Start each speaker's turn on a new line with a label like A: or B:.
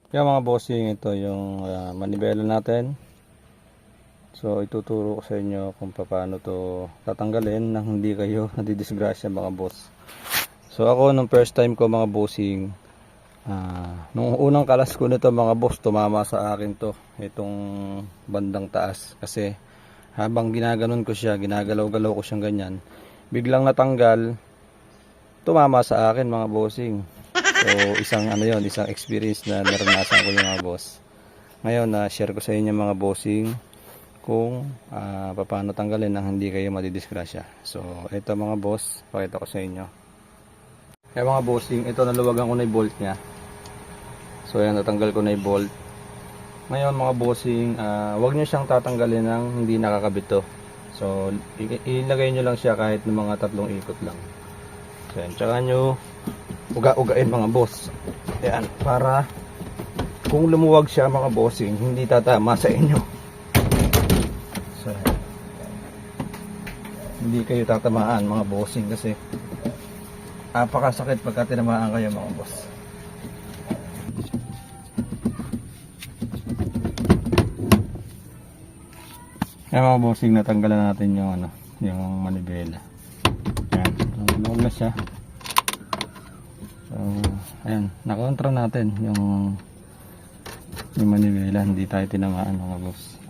A: Kaya mga bossing, ito yung manibela natin. So ituturo ko sa inyo kung paano to tatanggalin nang hindi kayo nadidisgrasya mga boss. So ako nung first time ko mga bossing, nung unang kalas ko nito mga boss, tumama sa akin to itong bandang taas. Kasi habang ginaganon ko siya, ginagalaw-galaw ko siyang ganyan, biglang natanggal, tumama sa akin mga bossing. So isang isang experience na naranasan ko yung mga boss. Ngayon na share ko sa inyo mga bossing kung paano tanggalin nang hindi kayo madidisgrasya. So ito mga boss, pakita ko sa inyo. Kaya mga bossing, ito naluwagan ko na yung bolt nya. So ayan, natanggal ko na yung bolt. Ngayon mga bossing, wag nyo siyang tatanggalin nang hindi nakakabit to. So ilagay nyo lang siya kahit ng mga 3 ikot lang. So ayan, tsaka nyo uga-ugain mga boss. Ayan, para kung lumuwag siya mga bossing, hindi tatama sa inyo. So ayan, hindi kayo tatamaan mga bossing kasi napakasakit pagka tinamaan kayo mga boss. Ayan mga bossing, natanggalan natin yung yung manibela. Ayan, lumuwag na siya. So, ayan, nakontra natin yung manibela, hindi tayo tinamaan mga boss.